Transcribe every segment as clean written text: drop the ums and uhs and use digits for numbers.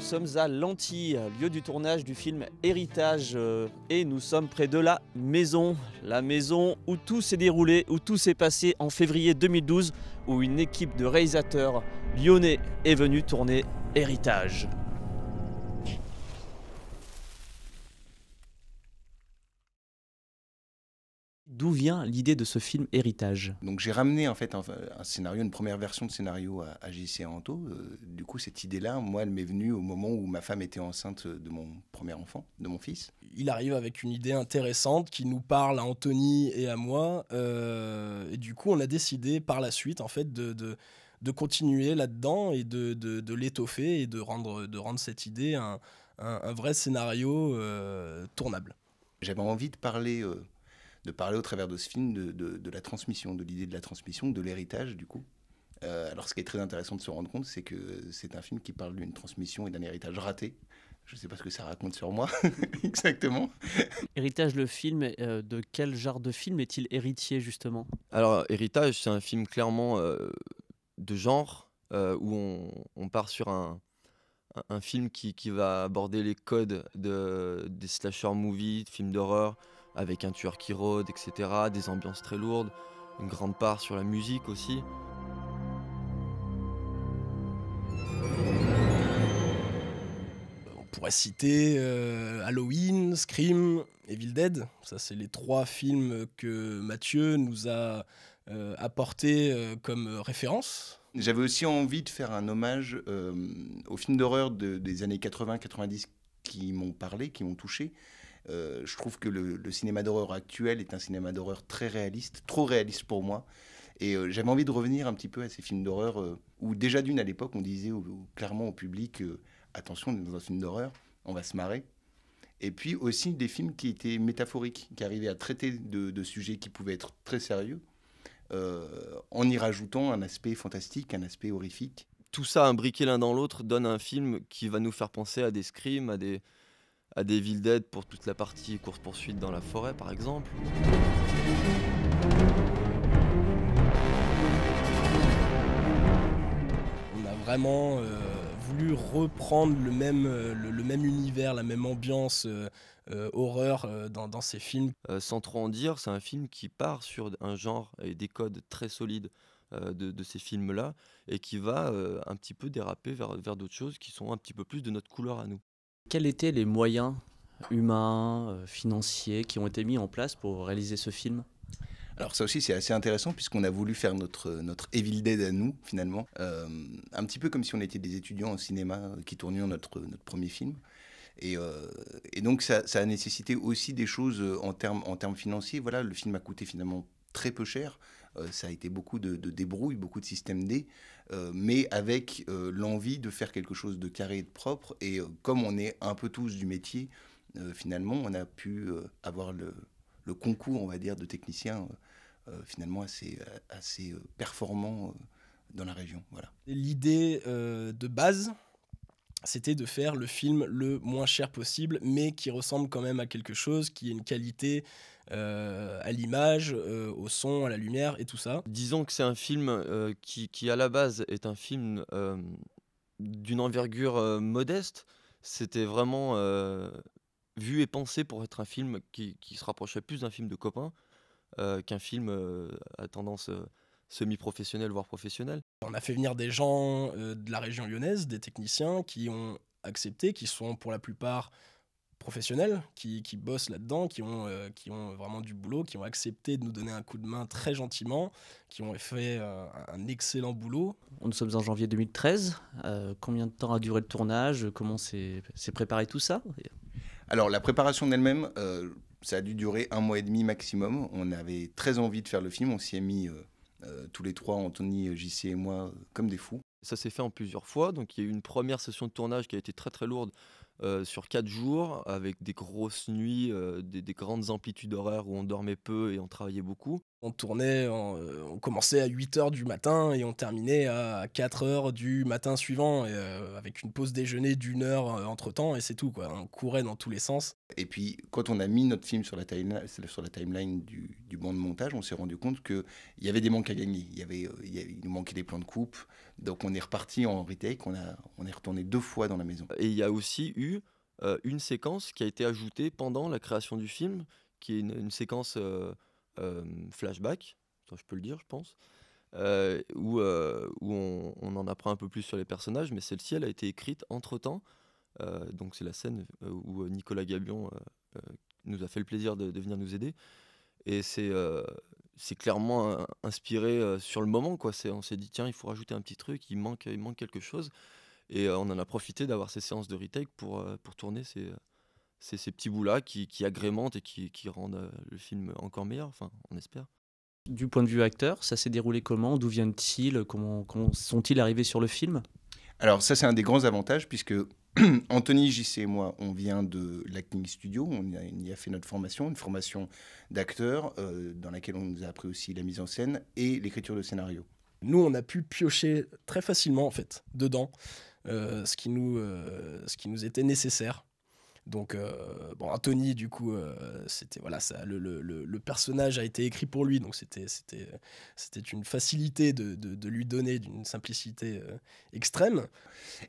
sommes à Lanty, lieu du tournage du film Héritage, et nous sommes près de la maison où tout s'est déroulé, où tout s'est passé en février 2012, où une équipe de réalisateurs lyonnais est venue tourner Héritage. D'où vient l'idée de ce film Héritage? Donc j'ai ramené en fait un scénario, une première version de scénario à JC Anto. Du coup, cette idée-là, moi, elle m'est venue au moment où ma femme était enceinte de mon premier enfant, de mon fils. Il arrive avec une idée intéressante qui nous parle à Anthony et à moi. Et du coup, on a décidé par la suite en fait, de continuer là-dedans et de l'étoffer et de rendre cette idée un vrai scénario tournable. J'avais envie de parler au travers de ce film de la transmission, de l'idée de la transmission, de l'héritage du coup. Alors ce qui est très intéressant de se rendre compte, c'est que c'est un film qui parle d'une transmission et d'un héritage raté. Je ne sais pas ce que ça raconte sur moi, exactement. Héritage, le film, de quel genre de film est-il héritier justement? Alors, Héritage, c'est un film clairement de genre, où on part sur un film qui va aborder les codes des slasher movies, films d'horreur, avec un tueur qui rôde, etc., des ambiances très lourdes, une grande part sur la musique aussi. On pourrait citer Halloween, Scream, Evil Dead. Ça, c'est les 3 films que Mathieu nous a apportés comme référence. J'avais aussi envie de faire un hommage aux films d'horreur des années 80-90 qui m'ont parlé, qui m'ont touché. Je trouve que le cinéma d'horreur actuel est un cinéma d'horreur très réaliste, trop réaliste pour moi. Et j'avais envie de revenir un petit peu à ces films d'horreur où déjà d'une à l'époque on disait clairement au public attention, on est dans un film d'horreur, on va se marrer. Et puis aussi des films qui étaient métaphoriques, qui arrivaient à traiter de sujets qui pouvaient être très sérieux, en y rajoutant un aspect fantastique, un aspect horrifique. Tout ça imbriqué l'un dans l'autre donne un film qui va nous faire penser à des Scream, à des Evil Dead pour toute la partie course-poursuite dans la forêt par exemple. On a vraiment voulu reprendre le même univers, la même ambiance horreur dans ces films. Sans trop en dire, c'est un film qui part sur un genre et des codes très solides de ces films-là et qui va un petit peu déraper vers d'autres choses qui sont un petit peu plus de notre couleur à nous. Quels étaient les moyens humains, financiers qui ont été mis en place pour réaliser ce film? Alors ça aussi c'est assez intéressant puisqu'on a voulu faire notre Evil Dead à nous finalement, un petit peu comme si on était des étudiants en cinéma qui tournions notre premier film. Et donc ça a nécessité aussi des choses en termes financiers. Voilà, le film a coûté finalement très peu cher. Ça a été beaucoup de débrouille, beaucoup de système D, mais avec l'envie de faire quelque chose de carré et de propre. Et comme on est un peu tous du métier, finalement on a pu avoir le concours, on va dire, de techniciens finalement assez performants dans la région. Voilà. L'idée de base, c'était de faire le film le moins cher possible, mais qui ressemble quand même à quelque chose, qui ait une qualité à l'image, au son, à la lumière et tout ça. Disons que c'est un film qui à la base est un film d'une envergure modeste. C'était vraiment vu et pensé pour être un film qui se rapprochait plus d'un film de copains qu'un film à tendance semi-professionnelle, voire professionnelle. On a fait venir des gens de la région lyonnaise, des techniciens qui ont accepté, qui sont pour la plupart professionnels, qui bossent là-dedans, qui ont vraiment du boulot, qui ont accepté de nous donner un coup de main très gentiment, qui ont fait un excellent boulot. Nous sommes en janvier 2013. Combien de temps a duré le tournage? Comment s'est préparé tout ça? Alors la préparation d'elle-même, ça a dû durer 1 mois et demi maximum. On avait très envie de faire le film, on s'y est mis tous les 3, Anthony, JC et moi, comme des fous. Ça s'est fait en plusieurs fois, donc il y a eu une première session de tournage qui a été très très lourde sur 4 jours, avec des grosses nuits, des grandes amplitudes horaires où on dormait peu et on travaillait beaucoup. On tournait, on commençait à 8 h du matin et on terminait à 4 h du matin suivant, et, avec une pause déjeuner d'1 heure entre-temps, et c'est tout, quoi. On courait dans tous les sens. Et puis, quand on a mis notre film sur la timeline du banc de montage, on s'est rendu compte qu'il y avait des manques à gagner. Il nous manquait des plans de coupe. Donc, on est reparti en retake. On est retourné 2 fois dans la maison. Et il y a aussi eu une séquence qui a été ajoutée pendant la création du film, qui est une séquence flashback, ça, je peux le dire, je pense, où on en apprend un peu plus sur les personnages, mais celle-ci, elle a été écrite entre-temps. Donc c'est la scène où Nicolas Gabion nous a fait le plaisir de venir nous aider. Et c'est clairement inspiré sur le moment, quoi. On s'est dit, tiens, il faut rajouter un petit truc, il manque quelque chose. Et on en a profité d'avoir ces séances de retake pour tourner ces petits bouts-là qui agrémentent et qui rendent le film encore meilleur, enfin, on espère. Du point de vue acteur, ça s'est déroulé comment? D'où viennent-ils? Comment sont-ils arrivés sur le film? Alors ça, c'est un des grands avantages, puisque Anthony, JC et moi, on vient de l'Acting Studio. On y a fait notre formation, une formation d'acteur, dans laquelle on nous a appris aussi la mise en scène et l'écriture de scénario. Nous, on a pu piocher très facilement, en fait, dedans, ce qui nous était nécessaire. Donc, bon, Anthony, du coup, c'était, voilà, ça, le personnage a été écrit pour lui, donc c'était une facilité de lui donner d'une simplicité extrême.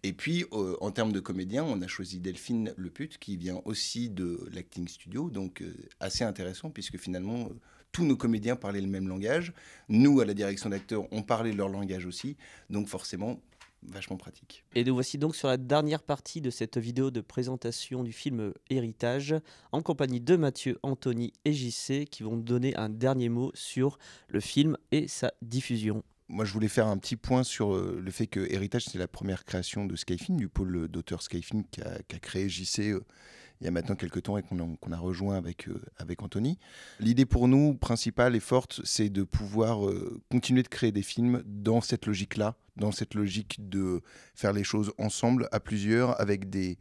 Et puis, en termes de comédien, on a choisi Delphine Lepute, qui vient aussi de l'Acting Studio, donc assez intéressant, puisque finalement, tous nos comédiens parlaient le même langage. Nous, à la direction d'acteurs, on parlait leur langage aussi, donc forcément, vachement pratique. Et nous voici donc sur la dernière partie de cette vidéo de présentation du film Héritage, en compagnie de Mathieu, Anthony et JC, qui vont donner un dernier mot sur le film et sa diffusion. Moi, je voulais faire un petit point sur le fait que Héritage, c'est la première création de Skyfilm, du pôle d'auteurs Skyfilm qu'a créé JC il y a maintenant quelques temps et qu'on a rejoint avec Anthony. L'idée pour nous, principale et forte, c'est de pouvoir continuer de créer des films dans cette logique-là, dans cette logique de faire les choses ensemble, à plusieurs, avec des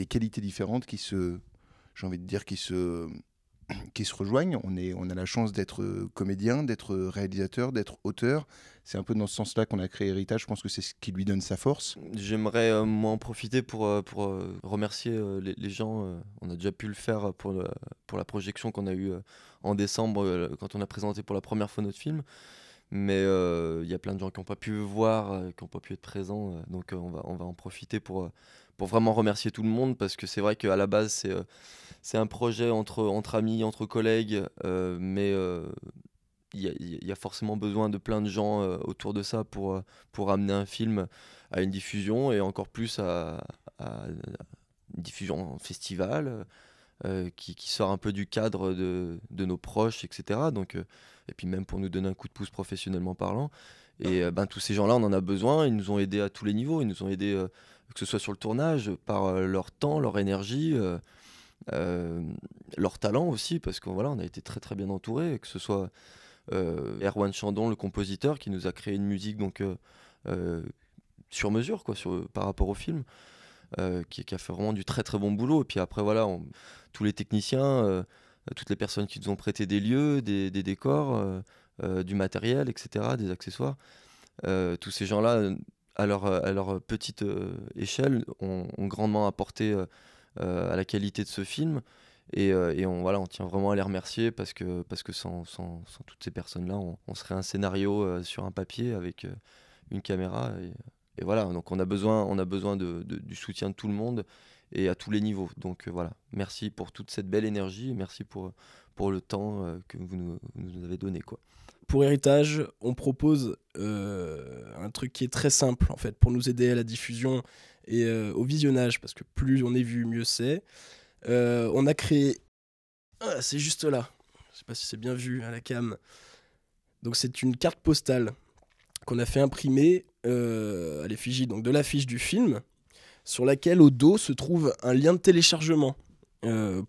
qualités différentes qui se rejoignent. On a la chance d'être comédien, d'être réalisateur, d'être auteur. C'est un peu dans ce sens-là qu'on a créé Héritage. Je pense que c'est ce qui lui donne sa force. J'aimerais moi en profiter pour remercier les gens. On a déjà pu le faire pour la projection qu'on a eue en décembre quand on a présenté pour la première fois notre film. Mais il y a plein de gens qui n'ont pas pu voir, qui n'ont pas pu être présents. Donc on va en profiter pour vraiment remercier tout le monde, parce que c'est vrai qu'à la base, c'est un projet entre amis, entre collègues, mais il y a forcément besoin de plein de gens autour de ça pour amener un film à une diffusion, et encore plus à une diffusion en festival, qui sort un peu du cadre de nos proches, etc. Donc, et puis même pour nous donner un coup de pouce professionnellement parlant. Et tous ces gens-là, on en a besoin. Ils nous ont aidés à tous les niveaux. Ils nous ont aidés, que ce soit sur le tournage, par leur temps, leur énergie, leur talent aussi, parce qu'on on a été très très bien entourés, que ce soit Erwan Chandon, le compositeur, qui nous a créé une musique donc sur mesure, quoi, par rapport au film, qui a fait vraiment du très très bon boulot. Et puis après tous les techniciens, toutes les personnes qui nous ont prêté des lieux, des décors, du matériel, etc., des accessoires, tous ces gens-là, à leur petite échelle, ont grandement apporté à la qualité de ce film. Et on tient vraiment à les remercier, parce que sans toutes ces personnes-là, on serait un scénario sur un papier avec une caméra. Et voilà, donc on a besoin du soutien de tout le monde et à tous les niveaux. Donc voilà, merci pour toute cette belle énergie, merci pour le temps que vous nous avez donné, quoi. Pour Héritage, on propose un truc qui est très simple, en fait, pour nous aider à la diffusion et au visionnage, parce que plus on est vu, mieux c'est. On a créé... Ah, c'est juste là. Je sais pas si c'est bien vu à la cam. Donc c'est une carte postale qu'on a fait imprimer à l'effigie donc de l'affiche du film, sur laquelle au dos se trouve un lien de téléchargement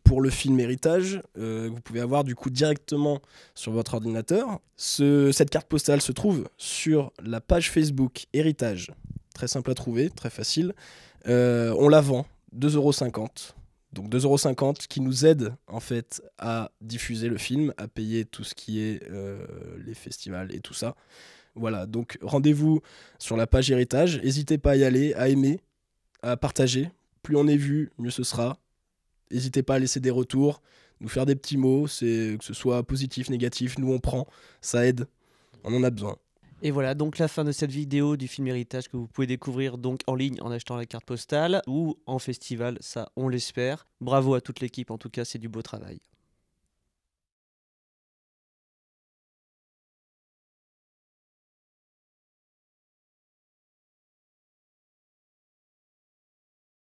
pour le film Héritage, que vous pouvez avoir du coup directement sur votre ordinateur. Cette carte postale se trouve sur la page Facebook Héritage. Très simple à trouver, très facile. On la vend 2,50 €. Donc 2,50 € qui nous aident en fait à diffuser le film, à payer tout ce qui est les festivals et tout ça. Voilà, donc rendez-vous sur la page Héritage. N'hésitez pas à y aller, à aimer, à partager. Plus on est vu, mieux ce sera. N'hésitez pas à laisser des retours, nous faire des petits mots, que ce soit positif, négatif, nous on prend, ça aide, on en a besoin. Et voilà, donc la fin de cette vidéo du film Héritage que vous pouvez découvrir donc en ligne en achetant la carte postale ou en festival, ça on l'espère. Bravo à toute l'équipe, en tout cas c'est du beau travail.